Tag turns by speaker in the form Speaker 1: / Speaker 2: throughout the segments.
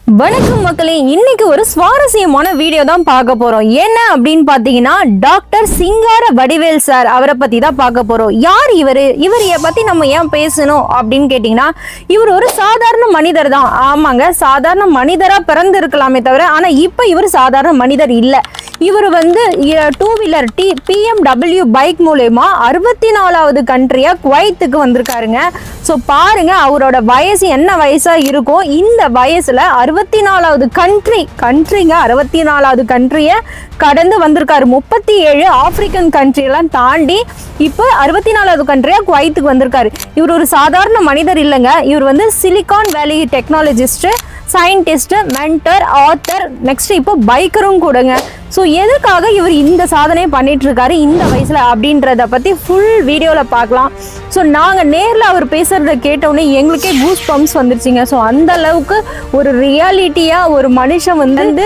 Speaker 1: வணக்கம் மக்களே, இன்னைக்கு ஒரு சுவாரஸ்யமான வீடியோ தான் பார்க்க போறோம். என்ன அப்படின்னு பாத்தீங்கன்னா, டாக்டர் சிங்கார வடிவேல் சார் அவரை பத்தி தான் பார்க்க போறோம். யார் இவரைய பத்தி நம்ம ஏன் பேசணும் அப்படின்னு கேட்டீங்கன்னா, இவர் ஒரு சாதாரண மனிதர் தான். ஆமாங்க, சாதாரண மனிதரா பிறந்து இருக்கலாமே தவிர, ஆனா இப்ப இவர் சாதாரண மனிதர் இல்ல. இவர் வந்து 2 வீலர் BMW பைக் மூலமா 64வது கண்ட்ரியா குவைத்துக்கு வந்திருக்காருங்க. ஸோ பாருங்க, அவரோட வயசு என்ன வயசா இருக்கும். இந்த வயசுல 64வது கண்ட்ரிங்க 64வது கண்ட்ரியை கடந்து வந்திருக்காரு. 37 ஆப்பிரிக்கன் கண்ட்ரியெல்லாம் தாண்டி இப்போ 64வது கண்ட்ரியா குவைத்துக்கு வந்திருக்காரு. இவர் ஒரு சாதாரண மனிதர் இல்லைங்க. இவர் வந்து சிலிகான் வேலி technologist, scientist, mentor, author, next இப்போ பைக்கரும் கூடங்க. ஸோ எதுக்காக இவர் இந்த சாதனையை பண்ணிட்டு இருக்காரு இந்த வயசுல அப்படின்றத பத்தி ஃபுல் வீடியோல பார்க்கலாம். ஸோ நாங்கள் நேரில் அவர் பேசுறத கேட்டவுடனே எங்களுக்கே கூஸ் பம்ப்ஸ் வந்துருச்சுங்க. ஸோ அந்த அளவுக்கு ஒரு ரியாலிட்டியா ஒரு மனுஷன் வந்து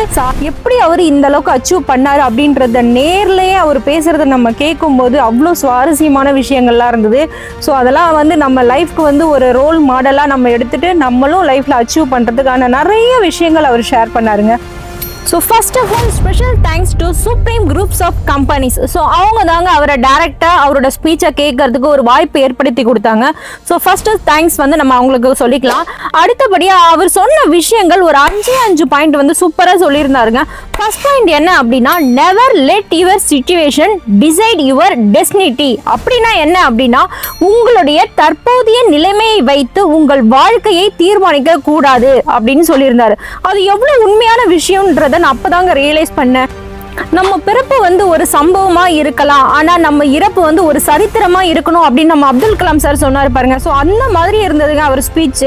Speaker 1: எப்படி அவர் இந்த அளவுக்கு அச்சீவ் பண்ணாரு அப்படின்றத நேர்லயே அவர் பேசுறத நம்ம கேட்கும்போது அவ்வளோ சுவாரஸ்யமான விஷயங்கள்லாம் இருந்தது. ஸோ அதெல்லாம் வந்து நம்ம லைஃப்க்கு வந்து ஒரு ரோல் மாடலாக நம்ம எடுத்துட்டு நம்மளும் லைஃப்ல அச்சீவ் பண்றதுக்கான நிறைய விஷயங்கள் அவர் ஷேர் பண்ணாருங்க. So first of all special thanks to supreme groups of companies. So அவங்க தாங்க அவரை டைரக்டாக அவரோட ஸ்பீச்சை கேட்கறதுக்கு ஒரு வாய்ப்பு ஏற்படுத்தி கொடுத்தாங்க. ஸோ ஃபர்ஸ்ட் தேங்க்ஸ் வந்து நம்ம அவங்களுக்கு சொல்லிக்கலாம். அடுத்தபடியாக அவர் சொன்ன விஷயங்கள் ஒரு 5 பாயிண்ட் வந்து சூப்பராக சொல்லியிருந்தாருங்க. ஃபர்ஸ்ட் பாயிண்ட் என்ன அப்படின்னா, never let your situation decide your destiny. அப்படின்னா என்ன அப்படின்னா, உங்களுடைய தற்போதைய நிலைமையை வைத்து உங்கள் வாழ்க்கையை தீர்மானிக்க கூடாது அப்படின்னு சொல்லியிருந்தாரு. அது எவ்வளவு உண்மையான விஷயம்ன்றத நான் அப்பதாங்க ரியலைஸ் பண்ணேன். நம்ம பிறப்பு வந்து ஒரு சம்பவமா இருக்கலாம், ஆனா நம்ம இறப்பு வந்து ஒரு சரித்திரமா இருக்கணும் அப்படின்னு நம்ம அப்துல் கலாம் சார் சொன்னாரு பாருங்க. ஸோ அந்த மாதிரி இருந்ததுங்க அவர் ஸ்பீச்.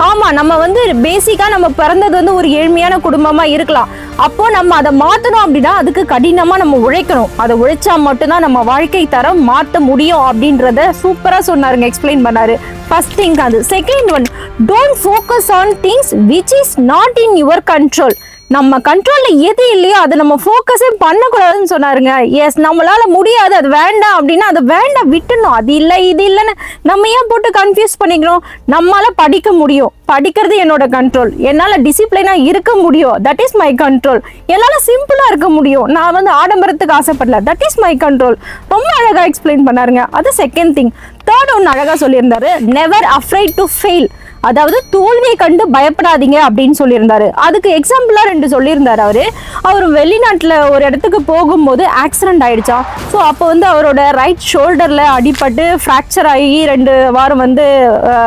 Speaker 1: ஆமா, நம்ம வந்து பேசிக்கா நம்ம பிறந்தது வந்து ஒரு ஏழ்மையான குடும்பமா இருக்கலாம். அப்போ நம்ம அதை மாற்றணும் அப்படின்னா அதுக்கு கடினமா நம்ம உழைக்கணும். அதை உழைச்சா மட்டும்தான் நம்ம வாழ்க்கை தரம் மாற்ற முடியும் அப்படின்றத சூப்பரா சொன்னாருங்க, எக்ஸ்பிளைன் பண்ணாரு. ஃபர்ஸ்ட் திங் அது. Second one, don't focus on things which is not in your control. நம்ம கண்ட்ரோல்ல எது இல்லையோ அதை நம்ம ஃபோக்கஸே பண்ணக்கூடாதுன்னு சொன்னாருங்க. எஸ், நம்மளால முடியாது, அது வேண்டாம் அப்படின்னா அது வேண்டாம் விட்டுணும். அது இல்லை இது இல்லைன்னு நம்ம ஏன் போட்டு கன்ஃபியூஸ் பண்ணிக்கணும். நம்மளால படிக்க முடியும், படிக்கிறது என்னோட கண்ட்ரோல். என்னால் டிசிப்ளினாக இருக்க முடியும், தட் இஸ் மை கண்ட்ரோல். என்னால் சிம்பிளாக இருக்க முடியும், நான் வந்து ஆடம்பரத்துக்கு ஆசைப்படல, தட் இஸ் மை கண்ட்ரோல். ரொம்ப அழகாக எக்ஸ்பிளைன் பண்ணாருங்க. அது செகண்ட் திங். தேர்ட் ஒன்று அழகாக சொல்லியிருந்தாரு, நெவர் அஃப்ரைட் டு ஃபெயில். அதாவது தோல்வியை கண்டு பயப்படாதீங்க அப்படின்னு சொல்லியிருந்தாரு. அதுக்கு எக்ஸாம்பிளா 2 சொல்லியிருந்தாரு. அவர் வெளிநாட்டில் ஒரு இடத்துக்கு போகும்போது ஆக்சிடென்ட் ஆயிடுச்சா. ஸோ அப்போ வந்து அவரோட ரைட் ஷோல்டர்ல அடிபட்டு ஃப்ராக்சர் ஆகி 2 வாரம் வந்து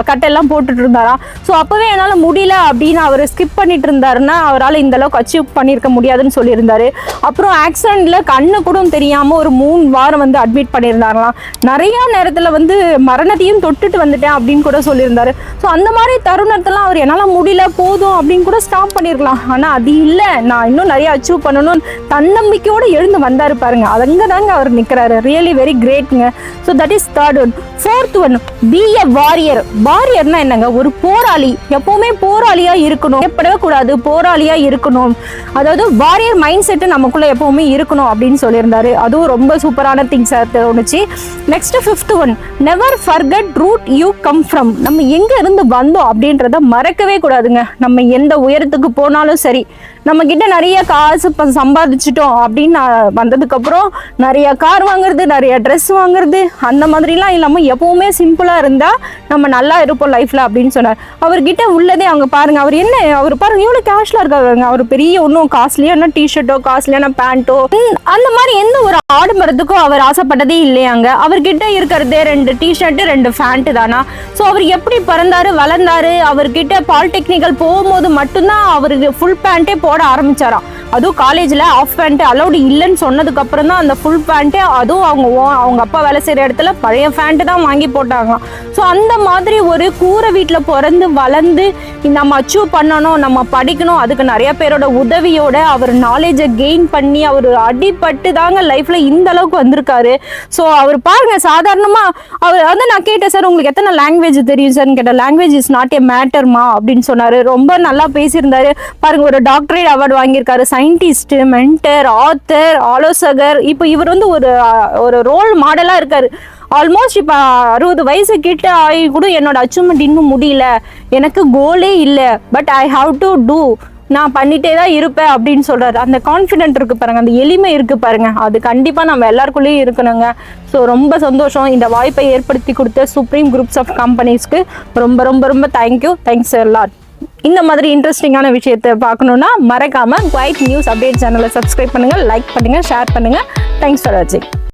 Speaker 1: கட்டெல்லாம் போட்டுட்டு இருந்தாராம். ஸோ அப்பவே என்னால் முடியல அப்படின்னு அவர் ஸ்கிப் பண்ணிட்டு இருந்தாருன்னா அவரால் இந்த அளவுக்கு அச்சீவ் பண்ணியிருக்க முடியாதுன்னு சொல்லியிருந்தாரு. அப்புறம் ஆக்சிடென்ட்ல கண்ணு கூட தெரியாம ஒரு 3 வாரம் வந்து அட்மிட் பண்ணியிருந்தாங்களாம். நிறைய நேரத்தில் வந்து மரணத்தையும் தொட்டுட்டு வந்துட்டேன் அப்படின்னு கூட சொல்லியிருந்தாரு. ஸோ அந்த மாதிரி தருணத்தெல்லாம் அவர் என்னால் முடியல போதும் அப்படின்னு கூட ஸ்டாப் பண்ணியிருக்கலாம். ஆனால் அது இல்லை, நான் இன்னும் நிறைய அச்சீவ் பண்ணணும் தன்னம்பிக்கையோடு எழுந்து வந்தாரு பாருங்க. அதங்க தாங்க அவர் நிற்கிறாரு. ரியலி வெரி கிரேட்ங்க. So that is third one. Fourth one, be a warrior. வாரியர்னா என்னங்க? ஒரு போராளி. எப்பவுமே போராளியா இருக்கணும், எப்படவே கூடாது, போராளியா இருக்கணும். அதாவது வாரியர் மைண்ட் செட்டு நமக்குள்ள எப்பவுமே இருக்கணும் அப்படின்னு சொல்லியிருந்தாரு. அதுவும் ரொம்ப சூப்பரான திங்ஸா தோணுச்சு. Next fifth one, never forget root you come from. நம்ம எங்க இருந்து வந்தோம் அப்படின்றத மறக்கவே கூடாதுங்க. நம்ம எந்த உயரத்துக்கு போனாலும் சரி, நம்ம கிட்ட நிறைய காசு சம்பாதிச்சிட்டோம் அப்படின்னு வந்ததுக்கு அப்புறம் நிறைய கார் வாங்குறது, நிறைய ட்ரெஸ் வாங்குறது, அந்த மாதிரிலாம் இல்லாம எப்பவுமே சிம்பிளா இருந்தா நம்ம நல்லா இருப்போம் லைஃப்ல அப்படின்னு சொன்னார். அவர்கிட்ட உள்ளதே அவங்க பாருங்க. அவர் பாருங்க எவ்வளவு கேஷ்ல இருக்காங்க. அவர் பெரிய ஒன்றும் காஸ்ட்லியான டிஷர்ட்டோ காஸ்ட்லியான பேண்டோ அந்த மாதிரி எந்த ஒரு ஆடம்பரத்துக்கும் அவர் ஆசைப்பட்டதே இல்லையாங்க. அவர்கிட்ட இருக்கிறதே 2 டிஷர்ட் 2 பேண்ட் தானா. ஸோ அவர் எப்படி பிறந்தாரு வளர்ந்தாரு, அவர்கிட்ட பாலிடெக்னிக்கல் போகும்போது மட்டும்தான் அவருக்கு ஃபுல் பேண்டே போட ஆரம்பிச்சாராம். அதுவும் காலேஜில் ஆஃப் பேண்ட் அலௌடு இல்லைன்னு சொன்னதுக்கு அப்புறம் தான் அந்த ஃபுல் பேண்ட்டே, அதுவும் அவங்க அப்பா வேலை செய்கிற இடத்துல பழைய பேண்ட்டு தான் வாங்கி போட்டாங்களாம். ஸோ அந்த மாதிரி ஒரு கூரை வீட்டில் பிறந்து வளர்ந்து நம்ம அச்சீவ் பண்ணணும், நம்ம படிக்கணும், அதுக்கு நிறைய பேரோட உதவியோட அவர் நாலேஜை கெயின் பண்ணி அவர் அடிபட்டு தாங்க லைஃப்பில் இந்த அளவுக்கு வந்திருக்காரு. ஸோ அவர் பாருங்க, சாதாரணமாக அவர் வந்து நான் கேட்டேன், சார் உங்களுக்கு எத்தனை லாங்குவேஜ் தெரியும் சார்ன்னு கேட்டேன். லாங்குவேஜ் இஸ் நாட் ஏ மேட்டர்மா அப்படின்னு சொன்னார். ரொம்ப நல்லா பேசியிருந்தாரு பாருங்க. ஒரு டாக்டரேட் அவார்டு வாங்கியிருக்காரு, சயின்டிஸ்ட், மென்டர், ஆத்தர், ஆலோசகர். இப்போ இவர் வந்து ஒரு ரோல் மாடலாக இருக்காரு. ஆல்மோஸ்ட் இப்போ 60 வயசு கிட்ட ஆகி கூட என்னோட அச்சீவ்மெண்ட் இன்னும் முடியல, எனக்கு கோலே இல்லை, but I have to do நான் பண்ணிட்டே தான் இருப்பேன் அப்படின்னு சொல்றாரு. அந்த கான்ஃபிடென்ட் இருக்கு பாருங்க, அந்த எளிமை இருக்கு பாருங்க, அது கண்டிப்பா நம்ம எல்லாருக்குள்ளேயும் இருக்கணுங்க. ஸோ ரொம்ப சந்தோஷம் இந்த வாய்ப்பை ஏற்படுத்தி கொடுத்த சுப்ரீம் குரூப்ஸ் ஆஃப் கம்பெனிஸ்க்கு ரொம்ப ரொம்ப ரொம்ப தேங்க்யூ. Thanks lot. இந்த மாதிரி இன்ட்ரெஸ்டிங்கான விஷயத்தை பார்க்கணுன்னா மறக்காம குவைட் நியூஸ் அப்டேட் சேனலை சப்ஸ்கிரைப் பண்ணுங்க, லைக் பண்ணுங்க, ஷேர் பண்ணுங்க. தேங்க்ஸ் ஃபார் வாட்சிங்.